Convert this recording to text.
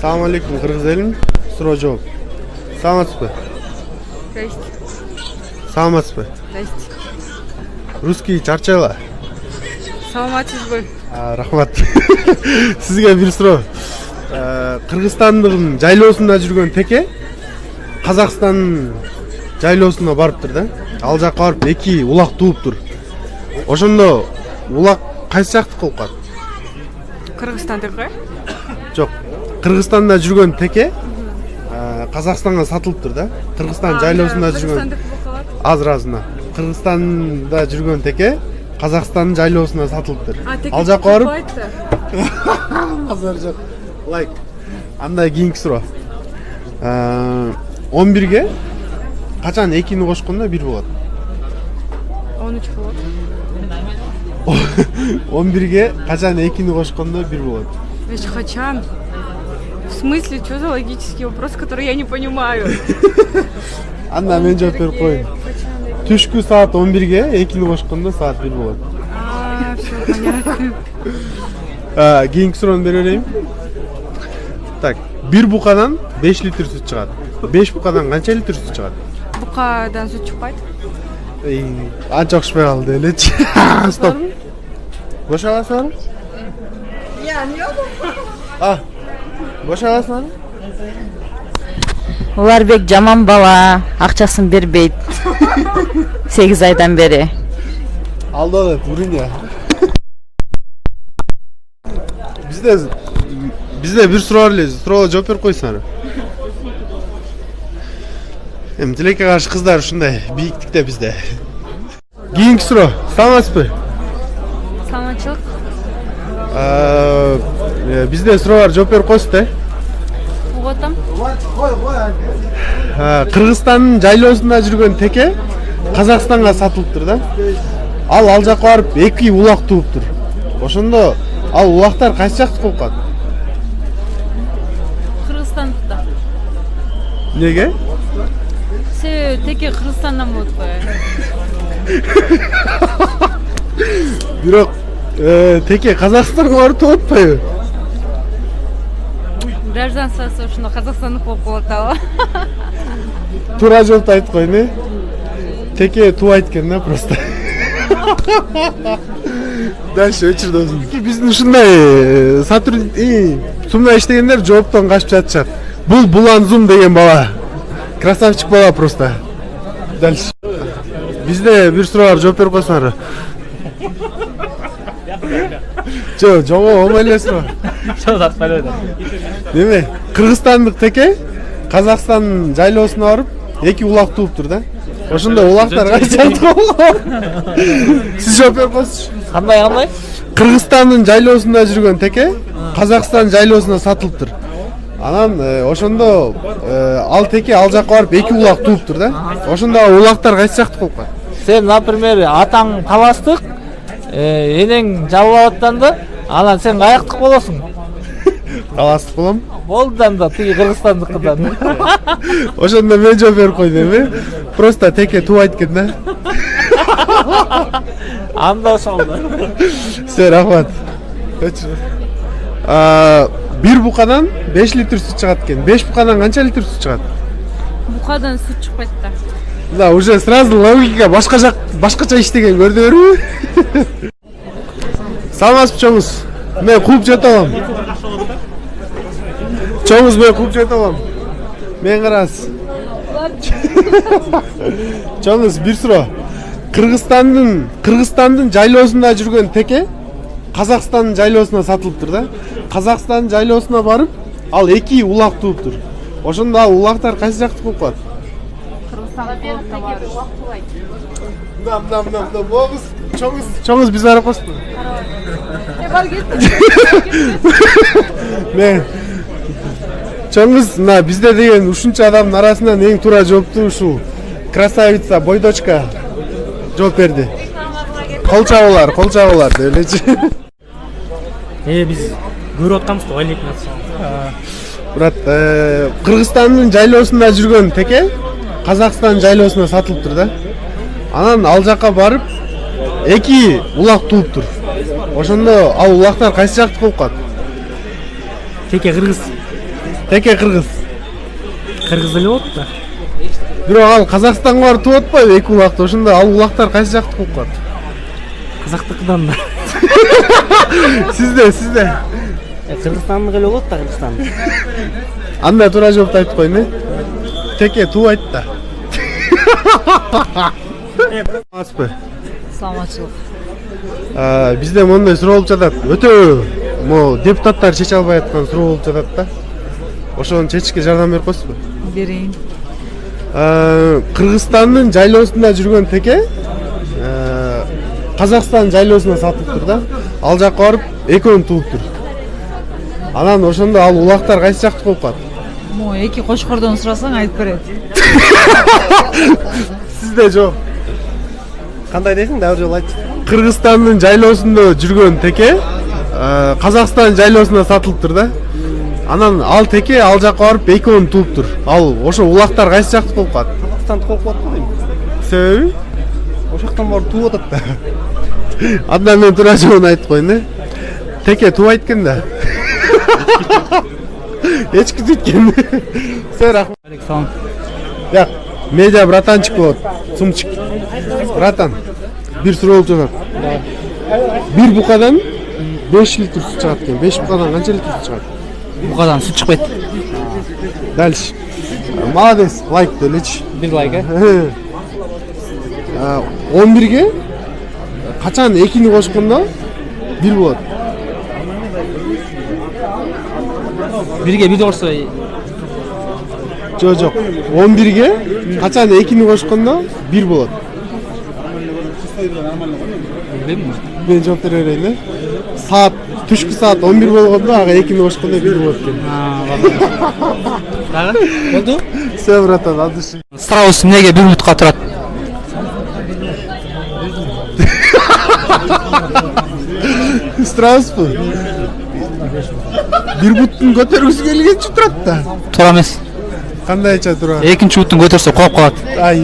Assalamu alaikum, Kırgız elim. Суроо жооп. Саламатсызбы? Здрасте. Саламатсызбы? Здрасте. Русский чарчайла. Саламатсызбы? Рахмат. Сизге бир суроо. Кыргызстандын жайлоосунда жүргөн теке Казакстандын жайлоосуна барыптыр да. Ал жакка барып эки улак тууптур. Ошондо улак кайсы жактыкы болуп калат? Кыргызстандыкы? Жок. Кыргызстанда жүргөн теке Казакстанга сатылыптыр да. Кыргызстан жайлоосунда жүргөн азыр-азына. Кыргызстанда жүргөн теке Казакстандын жайлоосуна сатылыптыр. Ал жакка барып азыр жок. Лайк. Андай кийинки суроо. 11ге качан экини кошкондо 1 болот? 13 болот. 11ге качан экини кошкондо 1 болот? Эч качан? В смысле, что за логический вопрос, который я не понимаю? Анда мен жооп берип коеюн. Түшкү саат 11ге экини кошкондо саат 1 болот. Всё понятно. Кийинки суроону бере берейин. Так, 1 букадан 5 литр сүт чыгат. 5 букадан канча литр сүт чыгат? Букадан сүт чыкпайт. Анча окшпой калды элечи. Стоп. Бош аласыңарбы? Бош аласыңарбы? Уларбек жаман бала, акчасын бербейт. 8 айдан бери. Алды, бурунья. Бизде бир суроо бар эле, суроого жооп берип койсуңар. Тилекке каршы кыздар ушундай бийиктикте бизде. Кийинки суроо. Саламатсызбы? Саламатчылык. Бизде суроо бар, жооп берип койсуз да. Угуп атам. Кыргызстандын жайлоосунда жүргөн теке Казакстанга сатылыптыр да. Ал жакка барып эки улак тууптур. Ошондо ал улактар кайсы жактыкы болуп калат? Кыргызстандыкта. Неге? Теке Кыргызстандан болот го. Бирок теке Казакстанга барып тууп атпайбы? Гражданствосы ошондо Казакстандык болуп калат да. Туура жоопту айтып коеюн, э? Теке туубайт экен да просто. Дальше өчүр досум. Биздин ушундай сумда иштегендер жооптон качып жатышат. Бул Буланзум деген бала. Красавчик бала просто. Дальше. Бизде бир суроо бар, жооп берип койсоңор. Жок, болбой эле суроо. Неме? Кыргызстандык теке Казакстандын жайлоосуна барып эки улак тууптур да. Ошондо улактар кайсы жактыкы болгон? Сиз жооп берип койсузчу. Кандай? Кыргызстандын жайлоосунда жүргөн теке Казакстан жайлоосуна сатылыптыр. Анан ошондо ал теке ал жакка барып эки улак тууптур да. Ошондо улактар кайсы жактыкы болуп калат? Сен, например, атаң таластык, энең жалап аттанды, анан сен каяктык болосуң? Таластык болом. Болду анда тиги Кыргызстандыкыдан. Ошондо мен жооп берип койдум, э? Просто теке туубайт экен да. Анда ошолду. Все, рахмат. 1 букадан 5 литр сүт чыгат экен. 5 букадан канча литр сүт чыгат? Букадан сүт чыкпайт да. Да, уже сразу логика башкача иштеген көрдүңөрбү? Саламатсызбы, чоңуз? Мен кууп жете алам. Чоңуз, мен кууп жете алам. Мен караңыз. Чоңуз, бир суроо. Кыргызстандын жайлоосунда жүргөн теке Казакстандын жайлоосуна сатылыптыр да. Казакстандын жайлоосуна барып, ал эки улак тууптур. Ошондо ал улактар кайсы жактыкы болуп калат? Могуз, чоңуз биз барып кошту. Мен чоңуз, бизде деген ушунча адамдын арасынан эң туура жоопту ушул красавица бойдочка жооп берди. Кол чабуулар деп элечи. Биз көрүп атканбыз го элек нерсе. Брат, Кыргызстандын жайлоосунда жүргөн теке Казакстан жайлоосуна сатылыптыр да. Анан ал жакка барып эки улак тууптур. Ошондо ал улактар кайсы жактыкы болуп калат? Теке кыргыз. Теке кыргыз. Кыргыз эле болот да. Бирок ал Казакстанга барып тууп атпайбы эки улакты. Ошондо ал улактар кайсы жакты болуп калат? Казактыкыдан да. Сизде. Кыргызстандык эле болот да Кыргызстан. Анда туура жоопту айтып коеюн э. Теке туубайт да. Аспы. Саламатчылык. Бизде мондой суроо болуп жатат. Өтө могу депутаттар чече албай аткан суроо болуп жатат да. Ошону чечишке жардам берип коесузбу? Берейин. Кыргызстандын жайлоосунда жүргөн теке Казакстан жайлоосуна сатылыптыр да. Ал жакка барып экөөнү тууптур. Анан ошондо ал улактар кайсы жакты болуп калат? Мо эки кочкордон сурасаң айтып берет. Сизде жок. Кандай дейсиң? Дагы жолу айт. Кыргызстандын жайлоосунда жүргөн теке Казакстан жайлоосуна сатылыптыр да. Анан ал теке ал жакка барып экөөнү тууптур. Ал ошо улактар кайсы жакты болуп калат? Казакстан болуп калат го дейм. Себеби? Ошол жактан барып тууп атат да. Анда мен туура жообун айтып коеюн э. Теке туубайт экен да. Эчки түткөн. Все рахмат. Александр. Як, медиа братанчик болот. Сумчик. Братан. Бир суроо болуп жатат. Бир букадан 5 литр су чыгат экен. 5 букадан канча литр су чыгат? Букадан су чыкпайт. Дальше. Молодец, лайк делечи. Бир лайк э. 11ге качан экини кошкондо 1 болот. Бирге бир кошсо Жок. 11ге качан экини кошкондо 1 болот. билбейм. Мен жооп бере берейин э. Саат түшкү саат 11 болгондо ага экини кошкондо 1 болот экен. Дагы? Болду? Все, братан, от души. Страус эмнеге 1 минутка турат? Страуспу? Бир буттун көтөргүсү келгенчи турат да. Туура эмес. Кандайча тура? Экинчи буттун көтөрсө кооп калат. Ай.